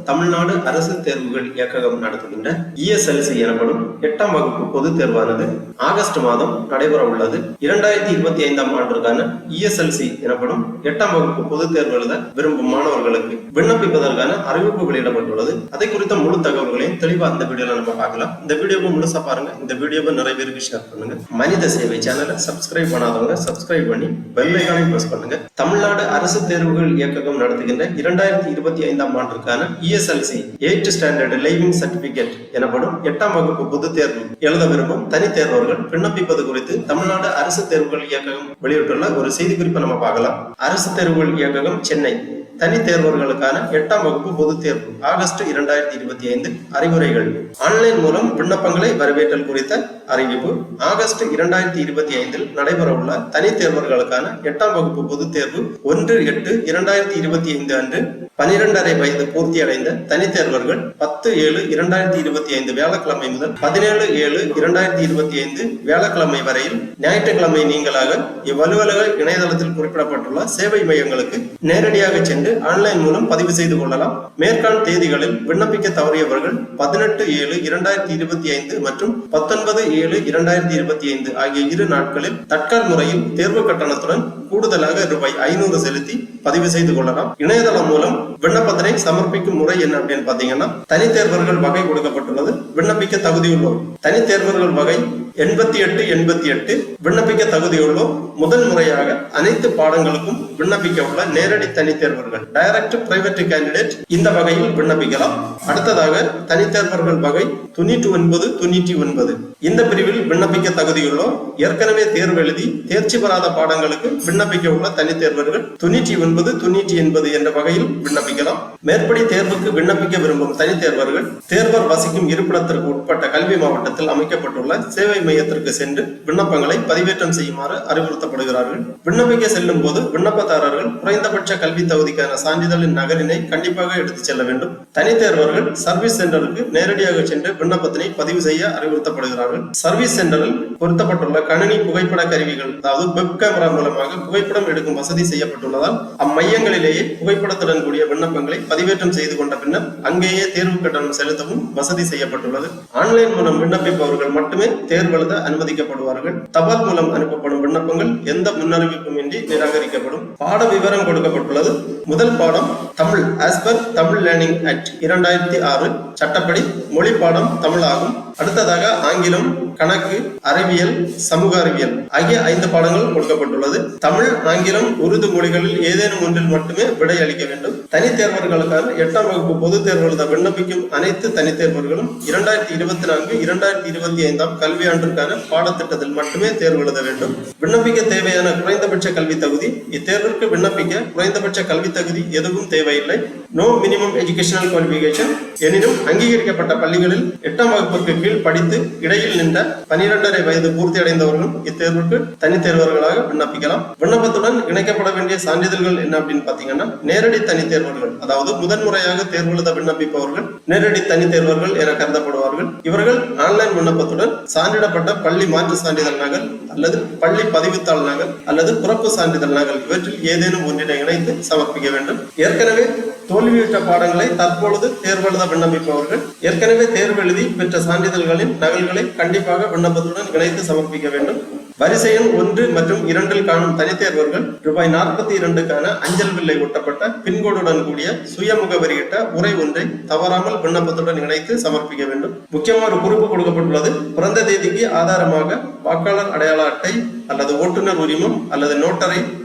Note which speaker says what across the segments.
Speaker 1: தமிழ்நாடு அரசு தேர்வுகள் இயக்ககம் நடத்துகின்ற ESLC எனப்படும் 8ஆம் வகுப்பு பொதுத் தேர்வானது ஆகஸ்ட் மாதம் நடைபெற உள்ளது. 2025ஆம் ஆண்டிற்கான ESLC எனப்படும் 8ஆம் வகுப்பு பொதுத் தேர்வு எழுத விரும்பும் மாணவர்களுக்கு விண்ணப்பிப்பதற்கான அறிவிப்பு வெளியிடப்பட்டுள்ளது. அதை குறித்த முழு தகவல்களையும் தெளிவா இந்த வீடியோல நம்ம பார்க்கலாம். இந்த வீடியோவை முழுசா பாருங்க. இந்த வீடியோவை நிறைய பேருக்கு ஷேர் பண்ணுங்க. மனித சேவை சேனலை சப்ஸ்கிரைப் பண்ணாதவங்க சப்ஸ்கிரைப் பண்ணி பெல் ஐகானை பிரஸ் பண்ணுங்க. தமிழ்நாடு அரசு தேர்வுகள் இயக்ககம் நடத்துகின்ற 2025ஆம் ஆண்டிற்கான ESLC 8th standard living certificate எனப்படும் 8ஆம் வகுப்பு பொதுத் தேர்வு எழுத விரும்பும் தனி தேர்வர்கள் விண்ணப்பிப்பது குறித்து தமிழ்நாடு அரசு தேர்வுகள் இயக்ககம் வெளியிட்டுள்ள ஒரு செய்திக்குறிப்பை நம்ம பார்க்கலாம். அரசு தேர்வுகள் இயக்ககம் சென்னை தனி தேர்வர்களுக்கான 8ஆம் வகுப்பு பொதுத் தேர்வு ஆகஸ்ட் 2025 அறிவுரைகள். ஆன்லைன் மூலம் விண்ணப்பங்களை வரவேற்றல் குறித்த அறிவிப்பு. ஆகஸ்ட் 2025 நடைபெற உள்ள தனி தேர்வர்களுக்கான 8ஆம் வகுப்பு பொதுத் தேர்வு 1/8/2025 அன்று 12.5 வயது பூர்த்தி அடைந்த தனி தேர்வர்கள் 10/7/2025 வியாழக்கிழமை முதல் 17/7/2025 வியாழக்கிழமை வரையில் ஞாயிற்றுக்கிழமை நீங்களாக இவ்வலுவலக இணையதளத்தில் குறிப்பிடப்பட்டுள்ள சேவை மையங்களுக்கு நேரடியாக சென்று ஆன்லைன் மூலம் பதிவு செய்து கொள்ளலாம். மேற்காண் தேதிகளில் விண்ணப்பிக்க தவறியவர்கள் 18/7/2025 மற்றும் 19/7/2025 ஆகிய இரு நாட்களில் தட்கால் முறையில் தேர்வு கட்டணத்துடன் கூடுதலாக ₹500 செலுத்தி பதிவு செய்து கொள்ளலாம். இணையதளம் மூலம் விண்ணப்பத்தினை சமர்ப்பிக்கும் முறை என்ன அப்படின்னு பாத்தீங்கன்னா, தனி தேர்வர்கள் வகை கொடுக்கப்பட்டுள்ளது. விண்ணப்பிக்க தகுதியுள்ளோர் தனி தேர்வர்கள் வகை 88 விண்ணப்பிக்க தகுதியுள்ளோர் முதல் முறையாக அனைத்து பாடங்களுக்கும் விண்ணப்பிக்க உள்ள நேரடி தனி தேர்வர்கள் டைரக்ட் பிரைவேட் கேண்டிடேட் இந்த வகையில் விண்ணப்பிக்கலாம். அடுத்ததாக தனி தேர்வர்கள் வகை 99 இந்த பிரிவில் விண்ணப்பிக்க தகுதியுள்ளோர் ஏற்கனவே தேர்வு எழுதி தேர்ச்சி பெறாத பாடங்களுக்கு விண்ணப்பிக்க உள்ள தனி தேர்வர்கள் 99 என்ற வகையில் விண்ணப்பிக்கலாம். மேற்படி தேர்வுக்கு விண்ணப்பிக்க விரும்பும் தனி தேர்வர்கள் தேர்வர் வசிக்கும் இருப்பிடத்திற்கு உட்பட்ட கல்வி மாவட்டத்தில் அமைக்கப்பட்டுள்ள சேவை மையத்திற்கு சென்று விண்ணப்பங்களை பதிவேற்றம் செய்யுமாறு அறிவுறுத்தப்படுகிறார்கள். விண்ணப்பிக்க செல்லும் போது விண்ணப்பதாரர்கள் குறைந்தபட்ச கல்வி தகுதிக்கான சான்றிதழின் நகலினை கண்டிப்பாக எடுத்துச் செல்ல வேண்டும். தனி தேர்வர்கள் சர்வீஸ் சென்டருக்கு நேரடியாக சென்று விண்ணப்பத்தினை பதிவு செய்ய அறிவுறுத்தப்படுகிறார்கள். சர்வீஸ் சென்டரில் பொருத்தப்பட்டுள்ள கணினி புகைப்பட கருவிகள், அதாவது வெப் கேமரா மூலமாக புகைப்படம் எடுக்கும் வசதி செய்யப்பட்டுள்ளதால் அம்மையங்களிலேயே புகைப்படத்துடன் கூடிய விண்ணப்பங்களை பதிவேற்றம் செய்து கொண்ட பின்னர் அங்கேயே தேர்வு கட்டணம் செலுத்தவும் வசதி செய்யப்பட்டுள்ளது. ஆன்லைன் மூலம் விண்ணப்பிப்பவர்கள் மட்டுமே தேர்வு எழுத அனுமதிக்கப்படுவார்கள். தபால் மூலம் அனுப்பப்படும் விண்ணப்பங்கள் எந்த முன்னறிவிப்பும் இன்றி நிராகரிக்கப்படும். பாட விவரம் கொடுக்கப்பட்டுள்ளது. முதல் பாடம் Tamil as per Tamil learning act 2006 சட்டப்படி மொழி பாடம் தமிழ் ஆகும். அடுத்ததாக ஆங்கிலம், கணக்கு, அறிவியல், சமூக அறிவியல் ஆகிய 5 பாடங்கள் கொடுக்கப்பட்டுள்ளது. தமிழ், ஆங்கிலம், உருது மொழிகளில் ஏதேனும் ஒன்றில் மட்டுமே விடை அளிக்க வேண்டும். தனி தேர்வர்களுக்கான 8ஆம் வகுப்பு பொதுத் தேர்வு எழுத விண்ணப்பிக்கும் அனைத்து தனி தேர்வர்களும் 2024-2025 கல்வியாண்டிற்கான பாடத்திட்டத்தில் மட்டுமே தேர்வு எழுத வேண்டும். விண்ணப்பிக்க தேவையான குறைந்தபட்ச கல்வி தகுதி. இத்தேர்விற்கு விண்ணப்பிக்க குறைந்தபட்ச கல்வி தகுதி எதுவும் தேவையில்லை. No minimum educational qualification. எனினும் அங்கீகரிக்கப்பட்ட பள்ளிகளில் 8ஆம் வகுப்பிற்கு கீழ் படித்து இடையில் நின்ற 12.5 வயது பூர்த்தி அடைந்தவர்களும் இத்தேர்வுக்கு தனி தேர்வர்களாக விண்ணப்பிக்கலாம். விண்ணப்பத்துடன் இணைக்கப்பட வேண்டிய சான்றிதழ்கள் என்ன அப்படின்னு பாத்தீங்கன்னா, நேரடி தனி தேர்வர்கள், அதாவது முதன்முறையாக தேர்வு எழுத விண்ணப்பிப்பவர்கள் நேரடி தனி தேர்வர்கள் என கருதப்படுவார்கள். இவர்கள் ஆன்லைன் விண்ணப்பத்துடன் சான்றிடப்பட்ட பள்ளி மாற்று சான்றிதழ் நகல் அல்லது பள்ளி பதிவுத்தாள் நகல் அல்லது பிறப்பு சான்றிதழ் நகல் இவற்றில் ஏதேனும் ஒன்றினை இணைத்து சமர்ப்பிக்க வேண்டும். ஏற்கனவே தோல்வியுற்ற பாடங்களை தற்பொழுது தேர்வு எழுத விண்ணப்பிப்பவர்கள் ஏற்கனவே தேர்வு எழுதி பெற்ற சான்றிதழ்களின் நகல்களை கண்டிப்பாக விண்ணப்பத்துடன் இணைத்து சமர்ப்பிக்க வேண்டும். வரிசை எண் 1 மற்றும் 2 காணும் தனி தேர்வர்கள் ₹42க்கான அஞ்சல் வில்லை ஒட்டப்பட்ட பின்கோடுடன் கூடிய சுய முகவரியிட்ட உரை ஒன்றை தவறாமல் விண்ணப்பத்துடன் இணைத்து சமர்ப்பிக்க வேண்டும். முக்கியமான ஒரு குறிப்பு கொடுக்கப்பட்டுள்ளது. பிறந்த தேதிக்கு ஆதாரமாக வாக்காளர் அடையாள அட்டை அல்லது ஓட்டுநர் உரிமம் அல்லது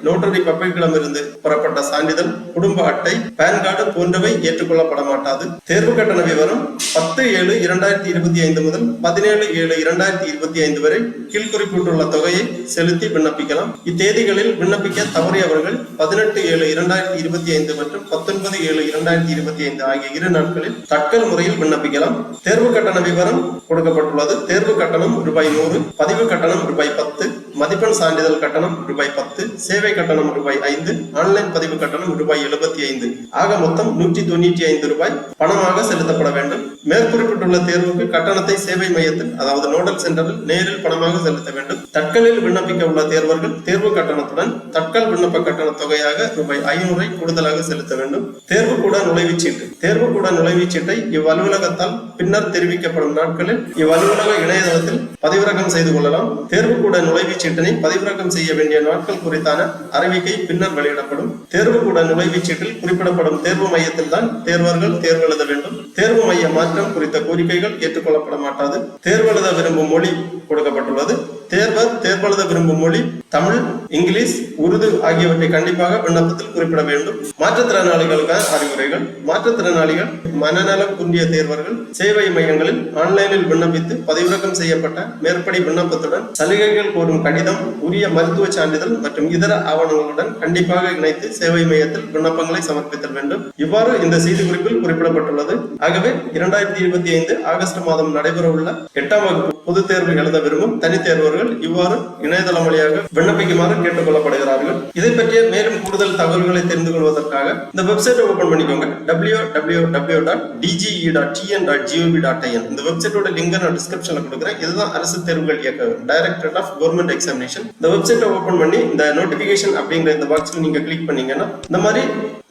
Speaker 1: நோட்டரி பப்ளிக்கிடமிருந்து பெறப்பட்ட சான்றிதழ், குடும்ப அட்டை, பான் கார்டு போன்றவை ஏற்றுக்கொள்ளப்பட மாட்டாது. தேர்வு கட்டண விவரம் 10/7/2025 முதல் 17/7/2025 வரை கீழ்குறிப்பிட்டுள்ள தொகையை செலுத்தி விண்ணப்பிக்கலாம். இத்தேதிகளில் விண்ணப்பிக்க தவறியவர்கள் 18/7/2025 மற்றும் 19/7/2025 ஆகிய இரு நாட்களில் தட்கல் முறையில் விண்ணப்பிக்கலாம். தேர்வு கட்டண விவரம் கொடுக்கப்பட்டுள்ளது. தேர்வு கட்டணம் ₹100, பதிவு கட்டணம் ₹10, மதிப்பெண் சான்றிதழ் கட்டணம் ரூபாய் 10, சேவை கட்டணம் ரூபாய் 5, ஆன்லைன் பதிவு கட்டணம் ரூபாய் 75, ஆக மொத்தம் 195 ரூபாய் பணமாக செலுத்தப்பட வேண்டும். மேற்குறிப்பிட்டுள்ள தேர்வுக்கு கட்டணத்தை சேவை மையத்தில் அதாவது நோடல் சென்டரில் நேரில் பணமாக செலுத்த வேண்டும். தட்கலில் விண்ணப்பிக்க உள்ள தேர்வர்கள் தேர்வு கட்டணத்துடன் தட்கல் விண்ணப்ப கட்டண தொகையாக ரூபாய் 500 கூடுதலாக செலுத்த வேண்டும். தேர்வுக்கூட நுழைவுச்சீட்டு தேர்வுக்கூட நுழைவுச்சீட்டை இவ்வலுவலகத்தால் பின்னர் தெரிவிக்கப்படும் நாட்களில் இவ்வலுவலக இணையதளத்தில் பதிவிறக்கம் செய்து கொள்ளலாம். தேர்வுக்கூட நுழைவுச்சீட்டினை பதிவிறக்கம் செய்ய வேண்டிய நாட்கள் குறித்தான அறிவிக்கை பின்னர் வெளியிடப்படும். தேர்வுக்கூட நுழைவுச்சீட்டில் குறிப்பிடப்படும் தேர்வு மையத்தில் தான் தேர்வர்கள் தேர்வு எழுத வேண்டும். தேர்வு மைய மாற்றம் குறித்த கோரிக்கைகள் ஏற்றுக்கொள்ளப்பட மாட்டாது. தேர்வு எழுத விரும்பும் மொழி கொடுக்கப்பட்டுள்ளது. தேர்வர் தேர்வெழுத விரும்பும் மொழி தமிழ், இங்கிலீஷ், உருது ஆகியவற்றை கண்டிப்பாக விண்ணப்பத்தில் குறிப்பிட வேண்டும். மாற்றுத்திறனாளிகளுக்கான அறிவுரைகள். மாற்றுத்திறனாளிகள், மனநலம் குன்றிய தேர்வர்கள் சேவை மையங்களில் ஆன்லைனில் விண்ணப்பித்து பதிவிறக்கம் செய்யப்பட்ட மேற்படி விண்ணப்பத்துடன் சலுகைகள் கோரும் கடிதம், உரிய மருத்துவ சான்றிதழ் மற்றும் இதர ஆவணங்களுடன் கண்டிப்பாக இணைத்து சேவை மையத்தில் விண்ணப்பங்களை சமர்ப்பித்தல் வேண்டும். இவ்வாறு இந்த செய்திக்குறிப்பில் குறிப்பிடப்பட்டுள்ளது. ஆகவே 2025 ஆகஸ்ட் மாதம் நடைபெறவுள்ள 8ஆம் வகுப்பு பொதுத் தேர்வு எழுத விரும்பும் தனித்தேர்வர்கள் இவ்வாறு இணையதளம் வழியாக விண்ணப்பிக்குமாறு கேட்டுக் கொள்ளப்படுகிறார்கள். இதை பற்றிய மேலும் கூடுதல் தகவல்களை தெரிந்து கொள்வதற்காக இந்த வெப்சைட்டை ஓபன் பண்ணிக்கோங்க. www.dge.tn.gov.in. இந்த வெப்சைட்டோட லிங்க் நான் டிஸ்கிரிப்ஷன்ல கொடுக்குறேன். இதுதான் அரசு தேர்வுகள் இயக்ககம், டைரக்டரேட் ஆஃப் கவர்மெண்ட் எக்ஸாமினேஷன். இந்த வெப்சைட்டை ஓபன் பண்ணி இந்த நோட்டிபிகேஷன் அப்படிங்கிற இந்த பாக்ஸ்ல நீங்க கிளிக் பண்ணீங்கன்னா இந்த மாதிரி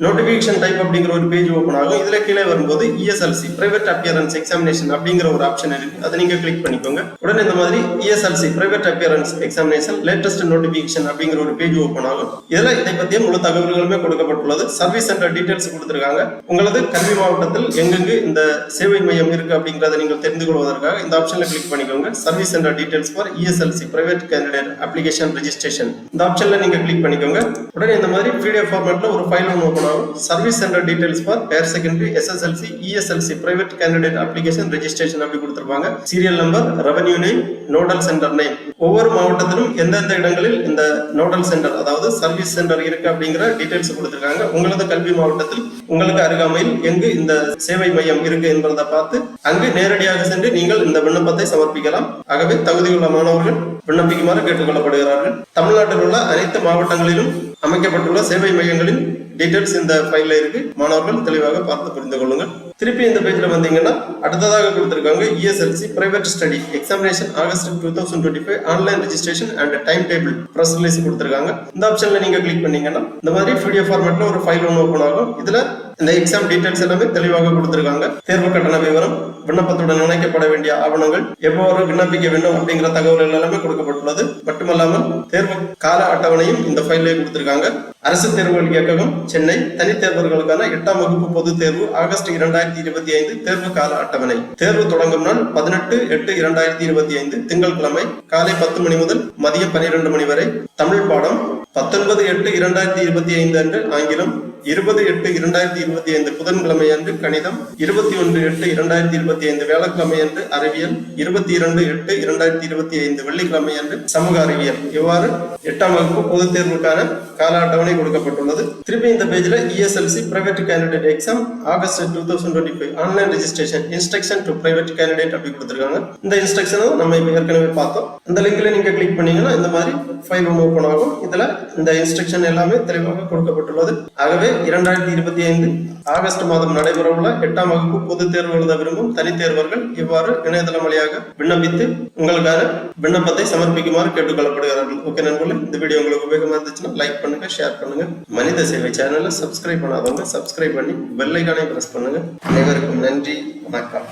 Speaker 1: நோட்டிபிகேஷன் டைப் அப்படிங்கிற ஒரு பேஜ் ஓபன் ஆகும். இதுல கீழே வரும்போது ESLC பிரைவேட் அப்பியரன்ஸ் எக்ஸாமினேஷன் அப்படிங்கிற ஒரு ஆப்ஷன் இருக்கு. அதை நீங்க கிளிக் பண்ணிக்கோங்க. உடனே இந்த மாதிரி ESLC private appearance examination latest notification அப்படிங்கிற ஒரு பேஜ் ஓபன் ஆகும். இதுல இதை பத்திய முழு தகவல்களுமே கொடுக்கப்பட்டுள்ளது. சர்வீஸ் சென்டர் டீடைல்ஸ் கொடுத்திருக்காங்க. உங்களது கல்வி மாவட்டத்தில் எங்கெங்கு இந்த சேவை மையம் இருக்கு அப்படிங்கறத நீங்கள் தெரிந்து கொள்வதற்காக இந்த ஆப்ஷன்ல கிளிக் பண்ணிக்கோங்க. Service centre details for ESLC private candidate application registration. இந்த ஆப்ஷன்ல நீங்க கிளிக் பண்ணிக்கோங்க. உடனே இந்த மாதிரி PDF ஃபார்மேட்ல ஒரு ஃபைல் ஒன்று ஓபன் ஆகும். Service centre details for higher secondary SSLC ESLC private candidate application registration அப்படி கொடுத்திருப்பாங்க. Serial number, revenue name, nodal centre name. ஒவ்வொரு மாவட்டத்திலும் எந்தெந்த இடங்களில் இந்த நோடல் சென்டர் அதாவது சர்வீஸ் சென்டர் இருக்கு அப்படிங்கிற டீடைல்ஸ் கொடுத்திருக்காங்க. உங்களது கல்வி மாவட்டத்தில் உங்களுக்கு அருகாமையில் எங்கு இந்த சேவை மையம் இருக்கு என்பதை பார்த்து அங்கு நேரடியாக சென்று நீங்கள் இந்த விண்ணப்பத்தை சமர்ப்பிக்கலாம். ஆகவே தகுதியுள்ள மாணவர்கள் விண்ணப்பிக்குமாறு கேட்டுக்கொள்ளப்படுகிறார்கள். தமிழ்நாட்டில் உள்ள அனைத்து மாவட்டங்களிலும் அமைக்கப்பட்டுள்ள சேவை மையங்களின் டீடைல்ஸ் இந்த ஃபைல்ல இருக்கு. மாணவர்கள் தெளிவாக பார்த்து புரிந்து கொள்ளுங்கள். திருப்பி இந்த பேஜ்ல வந்தீங்கன்னா அடுத்ததாக கொடுத்திருக்காங்க ESLC private study examination August 2025 online registration and time table press release கொடுத்திருக்காங்க. இந்த ஆப்ஷன்ல நீங்க கிளிக் பண்ணீங்கன்னா இந்த மாதிரி PDF ஃபார்மேட்ல ஒரு ஃபைல் ஒன்று ஓபன் ஆகும். இதுல இந்த எக்ஸாம் டீடைல்ஸ் எல்லாமே தெளிவாக கொடுத்திருக்காங்க. தேர்வு கட்டண விவரம், விண்ணப்பத்துடன் இணைக்கப்பட வேண்டிய ஆவணங்கள், எவ்வாறு விண்ணப்பிக்க வேண்டும் அப்படிங்கிற தகவல்கள் எல்லாமே கொடுக்கப்பட்டுள்ளது. மட்டுமல்லாமல் தேர்வு கால அட்டவணையும் இந்த ஃபைல்ல கொடுத்திருக்காங்க. அரசு தேர்வுகள் இயக்ககம் சென்னை தனித்தேர்வர்களுக்கான 8ஆம் வகுப்பு பொது தேர்வு ஆகஸ்ட் 2025 தேர்வு கால அட்டவணை. தேர்வு தொடங்கும் நாள் 18/8/2025 திங்கட்கிழமை காலை 10 மணி முதல் மதியம் 12 மணி வரை. தமிழ் பாடம் 19/8/2025 அன்று ஆங்கிலம், 20/8/2025 புதன்கிழமை அன்று கணிதம், 21/8/2025 வியாழக்கிழமை அன்று அறிவியல், 22/8/2025 வெள்ளிக்கிழமை அன்று சமூக அறிவியல். இவ்வாறு 8ஆம் வகுப்பு பொது தேர்வுக்கான கால அட்டவணை கொடுக்கப்பட்டுள்ளது. திருப்பி இந்த பேஜ்ல ESLC private candidate exam August 2025 online registration instruction to private candidate அப்படி கொடுத்திருக்காங்க. இந்த இன்ஸ்ட்ரக்ஷனும் நம்ம இப்ப ஏற்கனவே பார்த்தோம். இந்த லிங்க்ல நீங்க கிளிக் பண்ணீங்கன்னா இந்த மாதிரி ஃபைல் ஒன்று ஓபன் ஆகும். இதுல இந்த இன்ஸ்ட்ரக்ஷன் எல்லாமே தெளிவாக கொடுக்கப்பட்டுள்ளது. ஆகவே 2025 ஆகஸ்ட் மாதம் நடைபெறவுள்ள 8ஆம் வகுப்பு பொது தேர்வு எழுத விரும்பும் தனித்தேர்வர்கள் இவ்வாறு இணையதளம் வழியாக விண்ணப்பித்து உங்களுக்கான விண்ணப்பத்தை சமர்ப்பிக்குமாறு கேட்டுக்கொள்ளப்படுகிறார்கள். ஓகே நண்பர்களே, இந்த வீடியோ உங்களுக்கு உபயோகமா இருந்துச்சுன்னா லைக் பண்ணுங்க, ஷேர் பண்ணுங்க. மனித சேவை சேனலை சப்ஸ்கிரைப் பண்ணாதவங்க சப்ஸ்கிரைப் பண்ணி பெல் ஐகானை பிரஸ் பண்ணுங்க. அனைவருக்கும் நன்றி, வணக்கம்.